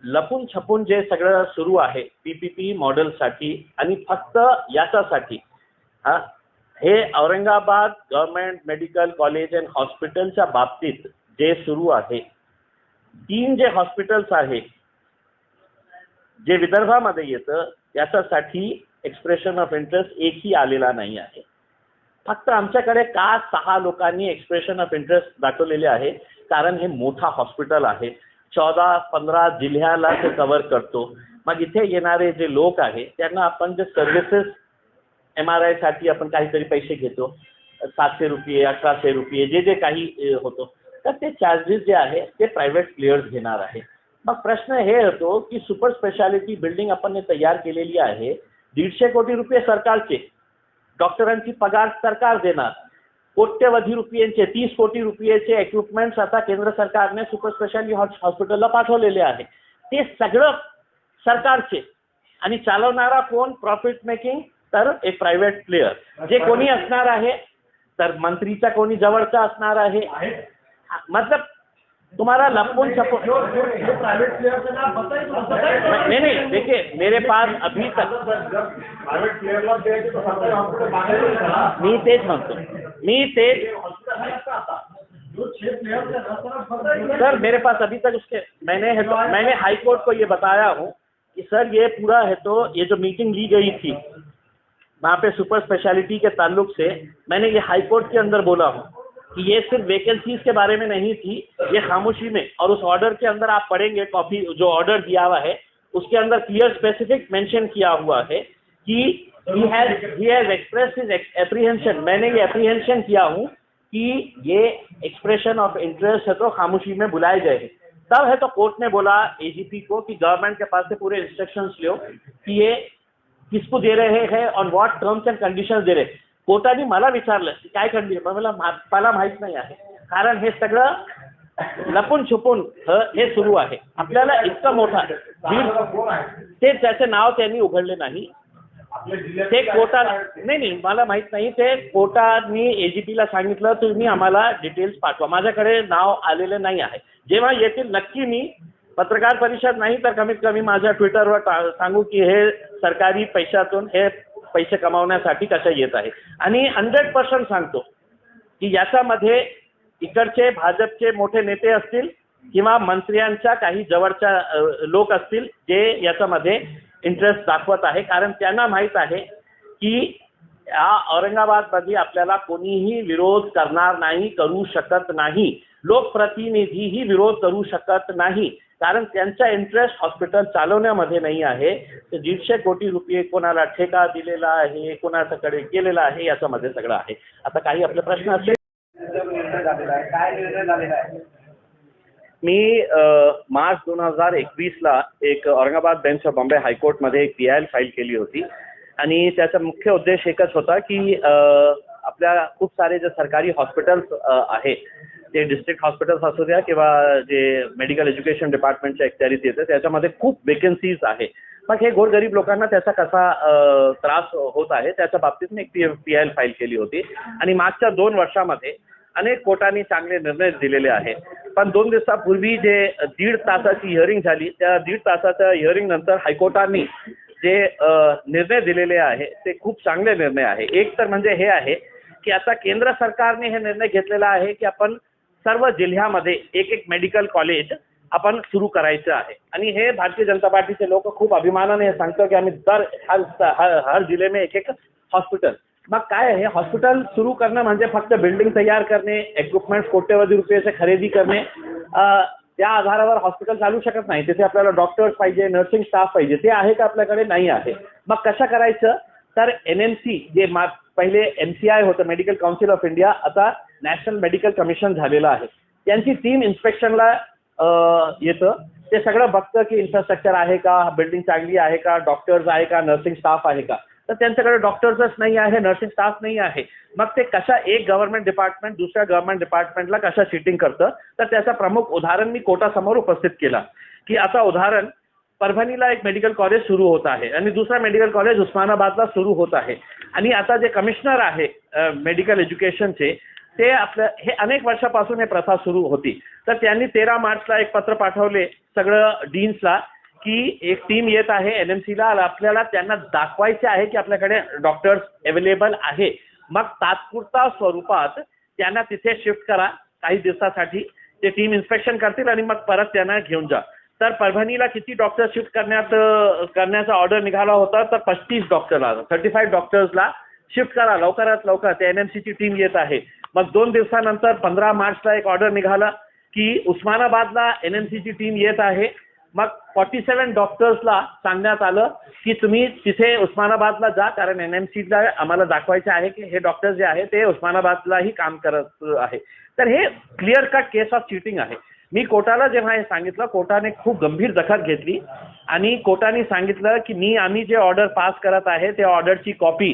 लपून छपून जे सगळं सुरू आहे PPP मॉडेलसाठी आणि फक्त याच्यासाठी, हे Aurangabad government medical college and हॉस्पिटलच्या बाबतीत जे सुरू आहे, 3 जे हॉस्पिटल्स आहे जे विदर्भामध्ये येतं त्याच्यासाठी एक्सप्रेशन ऑफ इंटरेस्ट एकही आलेला नाही आहे. फक्त आमच्याकडे का 6 लोकांनी एक्सप्रेशन ऑफ इंटरेस्ट दाखवलेले आहे, कारण हे मोठा हॉस्पिटल आहे, 14-15 जिल्ह्याला ते कव्हर करतो. मग इथे येणारे जे लोक आहे त्यांना आपण जे सर्व्हिसेस MRI साठी आपण काहीतरी पैसे घेतो, 700 रुपये 1800 रुपये जे जे काही होतो, तर ते चार्जेस जे आहे ते प्रायव्हेट प्लेयर्स घेणार आहे. मग प्रश्न हे होतो की सुपर स्पेशालिटी बिल्डिंग आपण तयार केलेली आहे, 150 कोटी रुपये सरकारचे, डॉक्टरांची पगार सरकार देणार, कोट्यवधी रुपयांचे 30 कोटी रुपयाचे इक्विपमेंट्स आता केंद्र सरकारने सुपर स्पेशालिटी हॉस्पिटलला पाठवलेले आहे. ते सगळं सरकारचे आणि चालवणारा कोण? प्रॉफिट मेकिंग, तर एक प्रायव्हेट प्लेयर. जे कोणी असणार आहे तर मंत्रीचा कोणी जवळचा असणार आहे. मतलब तुम्हाला लपून छपून प्राइवेट प्लेयर का नाम बताइए. नहीं देखिए मेरे पास अभी तक प्राइवेट प्लेयरला द्यायचे तर सरकारी हॉस्पिटल बांधायचं. मी तेच म्हणतो, मी तेच जो 6 प्लेयर्स है बताइए. सर मेरे पास अभी तक उसके मैंने हाई कोर्ट को ये बताया हूँ कि सर ये पूरा है तो ये जो मीटिंग ली गई थी वहाँ पे सुपर स्पेशलिटी के ताल्लुक से मैंने ये हाई कोर्ट के अंदर बोला हूँ कि ये सिर्फ वैकेंसीज के बारे में नहीं थी, ये खामोशी में, और उस ऑर्डर के अंदर आप पढ़ेंगे कॉपी जो ऑर्डर दिया हुआ है उसके अंदर क्लियर स्पेसिफिक मेंशन किया हुआ है कि he has expressed his apprehension. मैंने ये apprehension किया हूँ कि ये एक्सप्रेशन ऑफ इंटरेस्ट है तो खामोशी में बुलाए गए हैं. तब है तो कोर्ट ने बोला AGP को कि गवर्नमेंट के पास से पूरे इंस्ट्रक्शंस लो कि ये किसको दे रहे हैं on what terms and conditions दे रहे. कोर्टाने मला विचारलं की काय कंडिशन, मला माहित नाही आहे, कारण हे सगळं लपून छुपून हे सुरू आहे. आपल्याला इतकं मोठा ते त्याचे नाव त्यांनी उघडले नाही. ते कोर्टा नाही मला माहित नाही. ते कोर्टाने AGPला सांगितलं तुम्ही आम्हाला डिटेल्स पाठवा. माझ्याकडे नाव आलेले नाही आहे. जेव्हा येतील नक्की मी पत्रकार परिषद नाही तर कमीत कमी माझ्या ट्विटरवर सांगू की हे सरकारी पैशातून हे पैसे कमावण्यासाठी कशा येत आहे. आणि 100% सांगतो की याच्यामध्ये इकडचे भाजपचे मोठे नेते असतील किंवा मंत्र्यांच्या काही जवळच्या लोक असतील जे याच्यामध्ये इंटरेस्ट दाखवत आहे, कारण त्यांना माहीत आहे की या औरंगाबादमध्ये आपल्याला कोणीही विरोध करणार नाही, करू शकत नाही. लोकप्रतिनिधीही विरोध करू शकत नाही, कारण त्यांचा इंटरेस्ट हॉस्पिटल चालवण्यामध्ये नाही आहे. तर 150 कोटी रुपये कोणाला ठेका दिलेला आहे, कोणाच्याकडे केलेला आहे, याच्यामध्ये सगळं आहे. आता काही आपले प्रश्न असतील. काय निर्णय झालेला आहे? मी मार्च 2021ला एक औरंगाबाद बेंच ऑफ बॉम्बे हायकोर्टमध्ये एक PIL फाईल केली होती आणि त्याचा मुख्य उद्देश एकच होता की आपल्या खूप सारे जे सरकारी हॉस्पिटल्स आहे ते डिस्ट्रिक्ट हॉस्पिटल्स असू द्या किंवा जे मेडिकल एज्युकेशन डिपार्टमेंटच्या अखत्यारीत येतं त्याच्यामध्ये खूप वेकन्सीज आहे. मग हे गोरगरीब लोकांना त्याचा कसा त्रास होत आहे त्याच्या बाबतीत मी एक PIL फाईल केली होती आणि मागच्या 2 वर्षामध्ये अनेक कोर्टांनी चांगले निर्णय दिलेले आहे. पण 2 दिवसापूर्वी जे 1.5 तासाची हिअरिंग झाली त्या 1.5 तासाच्या हिअरिंग नंतर हायकोर्टाने जे निर्णय दिलेले आहे ते खूप चांगले निर्णय आहे. एक तर म्हणजे हे आहे की आता केंद्र सरकारने हे निर्णय घेतलेला आहे की आपण सर्व जिल्ह्यामध्ये एक मेडिकल कॉलेज आपण सुरू करायचं आहे आणि हे भारतीय जनता पार्टीचे लोक खूप अभिमानाने सांगतो की आम्ही हर जिल्हे में एक हॉस्पिटल. मग काय आहे हॉस्पिटल सुरू करणं म्हणजे फक्त बिल्डिंग तयार करणे, इक्विपमेंट्स कोट्यवधी रुपयाचे खरेदी करणे, त्या आधारावर हॉस्पिटल चालू शकत नाही. तिथे आपल्याला डॉक्टर्स पाहिजे, नर्सिंग स्टाफ पाहिजे. ते आहे का आपल्याकडे? नाही आहे. मग कसं करायचं? तर NMC जे पहिले MCI होतं, मेडिकल काउन्सिल ऑफ इंडिया, आता नॅशनल मेडिकल कमिशन झालेलं आहे. त्यांची टीम इन्स्पेक्शनला येतं. ते सगळं बघतं की इन्फ्रास्ट्रक्चर आहे का, बिल्डिंग चांगली आहे का, डॉक्टर्स आहे का, नर्सिंग स्टाफ आहे का. तर त्यांच्याकडे डॉक्टर्सच नाही आहे, नर्सिंग स्टाफ नाही आहे. मग ते कशा एक गव्हर्नमेंट डिपार्टमेंट दुसऱ्या गव्हर्नमेंट डिपार्टमेंटला कशा शिटिंग करतं. तर त्याचा प्रमुख उदाहरण मी कोर्टासमोर उपस्थित केला की आता उदाहरण परभणीला एक मेडिकल कॉलेज सुरू होत आहे आणि दुसरा मेडिकल कॉलेज उस्मानाबादला सुरू होत आहे आणि आता जे कमिशनर आहे मेडिकल एज्युकेशनचे ते हे अनेक वर्षापासून हे प्रथा सुरू होती. तर त्यांनी 13 मार्चला एक पत्र पाठवले सगळं डीन्सला की एक टीम येत आहे NMCला, आपल्याला त्यांना दाखवायचे आहे की आपल्याकडे डॉक्टर्स अवेलेबल आहे. मग तात्पुरता स्वरूपात त्यांना तिथे शिफ्ट करा काही दिवसासाठी. ते टीम इन्स्पेक्शन करतील आणि मग परत त्यांना घेऊन जा. तर परभणीला किती डॉक्टर शिफ्ट करण्याचा ऑर्डर निघाला होता तर 35 डॉक्टरला 35 डॉक्टर्सला शिफ्ट करा लवकरात लवकर, ते NMCची टीम येत आहे. मग 2 दिवसानंतर 15 मार्चला एक ऑर्डर निघाला की उस्मानाबादला NMCची टीम येत आहे. मग 47 डॉक्टर्सला सांगण्यात आलं की तुम्ही तिथे उस्मानाबादला जा, कारण NMCला आम्हाला दाखवायचे आहे की हे डॉक्टर्स जे आहे ते उस्मानाबादलाही काम करत आहे. तर हे clear cut case of cheating आहे. मी कोर्टाला जेव्हा हे सांगितलं, कोर्टाने खूप गंभीर दखल घेतली आणि कोर्टाने सांगितलं की आम्ही जे ऑर्डर पास करत आहे ते ऑर्डरची कॉपी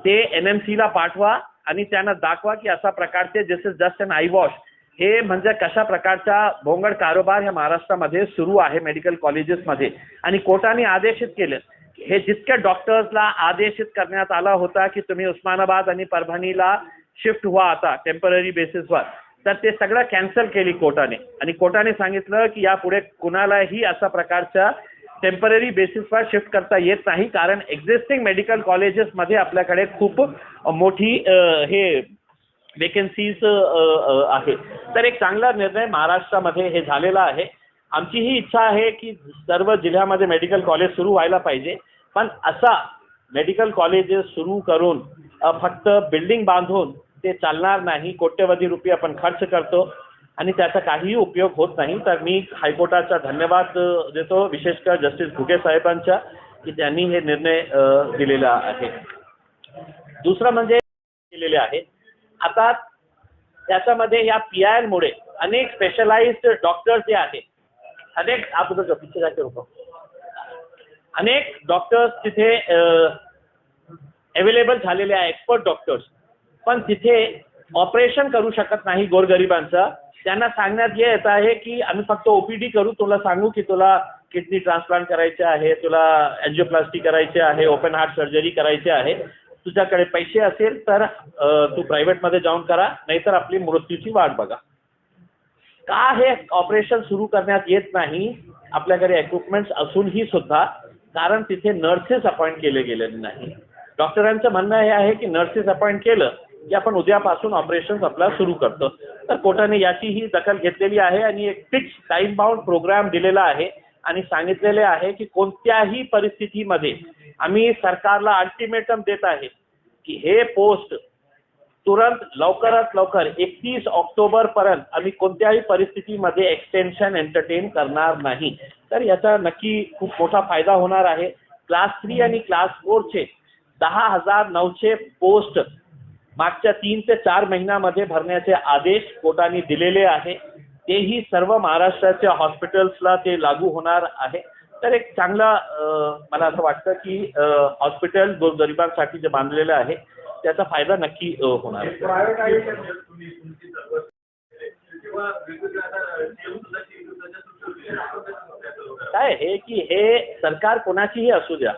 ते NMCला पाठवा आणि त्यांना दाखवा की अशा प्रकारचे this is just an eye wash, हे म्हणजे कशा प्रकारचा भोंगड कारभार ह्या महाराष्ट्रामध्ये सुरू आहे मेडिकल कॉलेजेसमध्ये. आणि कोर्टाने आदेशित केलं हे जितक्या डॉक्टर्सला आदेशित करण्यात आला होता की तुम्ही उस्मानाबाद आणि परभणीला शिफ्ट व्हा आता टेम्पररी बेसिसवर, तर ते सगळं कॅन्सल केली कोर्टाने. आणि कोर्टाने सांगितलं की यापुढे कुणालाही अशा प्रकारच्या टेम्पररी बेसिसवर शिफ्ट करता येत नाही, कारण एक्झिस्टिंग मेडिकल कॉलेजेसमध्ये आपल्याकडे खूप मोठी हे वेकेन्सीज आहे. तर एक चांगला निर्णय महाराष्ट्रामध्ये हे झालेला आहे. आमची ही इच्छा आहे की सर्व जिल्ह्यामध्ये मेडिकल कॉलेज सुरू व्हायला पाहिजे, पण असा मेडिकल कॉलेजेस सुरू करून फक्त बिल्डिंग बांधून ते चालणार नाही. कोट्यवधी रुपये आपण खर्च करतो आणि त्याचा काहीही उपयोग होत नाही. तर मी हायकोर्टाचा धन्यवाद देतो, विशेषतः जस्टिस घुगे साहेबांच्या, की त्यांनी हे निर्णय दिलेला आहे. दुसरं म्हणजे केलेले आहे आता त्याच्यामध्ये या PIL मुळे अनेक स्पेशलाइज्ड डॉक्टर्स जे आहेत, अनेक अनेक डॉक्टर्स तिथे अवेलेबल झालेले आहे, एक्सपर्ट डॉक्टर्स, पण तिथे ऑपरेशन करू शकत नाही गोरगरिबांचं. त्यांना सांगण्यात येत आहे की आम्ही फक्त OPD करू, तुला सांगू की तुला किडनी ट्रान्सप्लांट करायचे आहे, तुला एन्जिओप्लास्टी करायचे आहे, ओपन हार्ट सर्जरी करायची आहे, तुझ्याकडे पैसे असेल तर तू प्रायव्हेटमध्ये जाऊन करा, नाहीतर आपली मृत्यूची वाट बघा. का हे ऑपरेशन सुरू करण्यात येत नाही आपल्याकडे इक्विपमेंट्स असूनही सुद्धा? कारण तिथे नर्सेस अपॉइंट केले गेलेले नाही. डॉक्टरांचं म्हणणं हे आहे की नर्सेस अपॉइंट केलं की आपण उद्यापासून ऑपरेशन आपला सुरू करतो. तर कोर्टाने याचीही दखल घेतलेली आहे आणि एक फिक्स टाइम बाउंड प्रोग्राम दिलेला आहे आणि सांगितलेले आहे की कोणत्याही परिस्थितीमध्ये आम्ही सरकारला अल्टिमेटम देत आहे की हे पोस्ट तुरंत लवकरात लवकर 31 ऑक्टोबरपर्यंत आम्ही कोणत्याही परिस्थितीमध्ये एक्सटेन्शन एंटरटेन करणार नाही. तर याचा नक्की खूप मोठा फायदा होणार आहे. क्लास 3 आणि क्लास 4चे 10,900 पोस्ट मागच्या 3 ते 4 महिन्यामध्ये भरण्याचे आदेश कोर्टाने दिलेले आहे. तेही सर्व महाराष्ट्राच्या हॉस्पिटल्सला ते लागू होणार आहे. तर एक चांगला मला असं वाटतं की हॉस्पिटल गोरगरिबांसाठी जे बांधलेलं आहे त्याचा फायदा नक्की होणार आहे. काय हे की हे सरकार कोणाचीही असू द्या,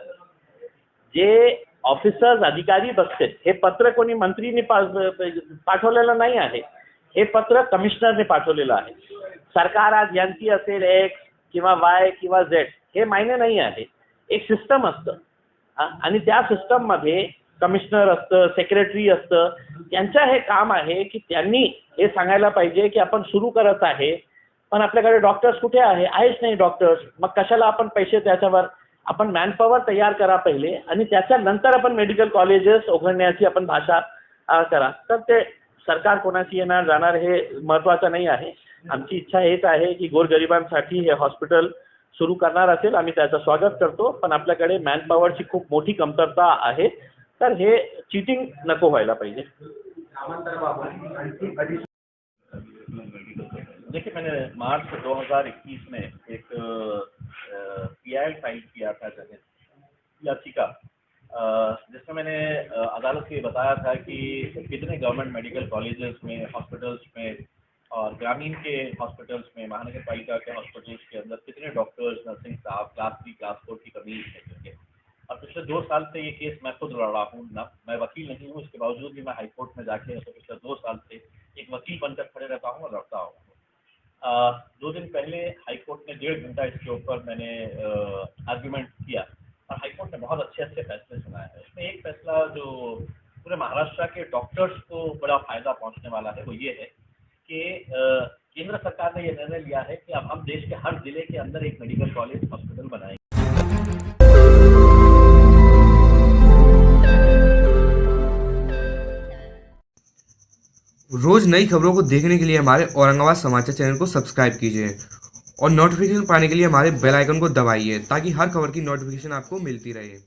जे ऑफिसर्स अधिकारी बसते, हे पत्र कोणी मंत्रीने पाठवलेलं नाही आहे, हे पत्र कमिशनरने पाठवलेलं आहे. सरकार आज यांची असेल X किंवा Y किंवा Z हे मायने नाही आहे. एक सिस्टम असतं आणि त्या सिस्टममध्ये कमिशनर असतं, सेक्रेटरी असतं. त्यांचं हे काम आहे की त्यांनी हे सांगायला पाहिजे की आपण सुरू करत आहे, पण आपल्याकडे डॉक्टर्स कुठे आहेच नाही डॉक्टर्स. मग कशाला आपण पैसे त्याच्यावर, आपण मॅनपॉवर तयार करा पहिले आणि त्याच्यानंतर आपण मेडिकल कॉलेजेस उघडण्याची आपण भाषा करा. तर ते सरकार कोणाची येणार जाणार हे महत्त्वाचं नाही आहे. आमची इच्छा हेच आहे की गोरगरिबांसाठी हे हॉस्पिटल सुरू करणार असेल आम्ही त्याचं स्वागत करतो, पण आपल्याकडे मॅनपॉवरची खूप मोठी कमतरता आहे. तर हे चीटिंग नको व्हायला पाहिजे. देखिए, मैंने मार्च 2021 में एक PIL फाइल किया था जनहित याचिका, जिसमें मैंने अदालत को ये बताया था कि कितने गवर्नमेंट मेडिकल कॉलेजेस में, हॉस्पिटल्स में और ग्रामीण के हॉस्पिटल्स में, महानगर पालिका के हॉस्पिटल्स के अंदर कितने doctors, nursing staff, class 3, class 4 की कमी है करके. और पिछले 2 साल से ये केस मैं खुद लड़ रहा हूँ ना, मैं वकील नहीं हूँ, इसके बावजूद भी मैं हाईकोर्ट में जाके पिछले 2 साल से एक वकील बनकर खड़े रहता हूँ और लड़ता हूँ. 2 दिन पहले हाईकोर्ट ने 1.5 घंटा इसके ऊपर मैंने आर्ग्यूमेंट किया और हाईकोर्ट ने बहुत अच्छे फैसले सुनाए हैं. इसमें एक फैसला जो पूरे महाराष्ट्र के डॉक्टर्स को बड़ा फायदा पहुंचने वाला है वो ये है कि केंद्र सरकार ने ये निर्णय लिया है कि अब हम देश के हर जिले के अंदर एक मेडिकल कॉलेज, हॉस्पिटल बनाएंगे. रोज़ नई खबरों को देखने के लिए हमारे औरंगाबाद समाचार चैनल को सब्सक्राइब कीजिए और नोटिफिकेशन पाने के लिए हमारे बेल आइकन को दबाइए ताकि हर खबर की नोटिफिकेशन आपको मिलती रहे।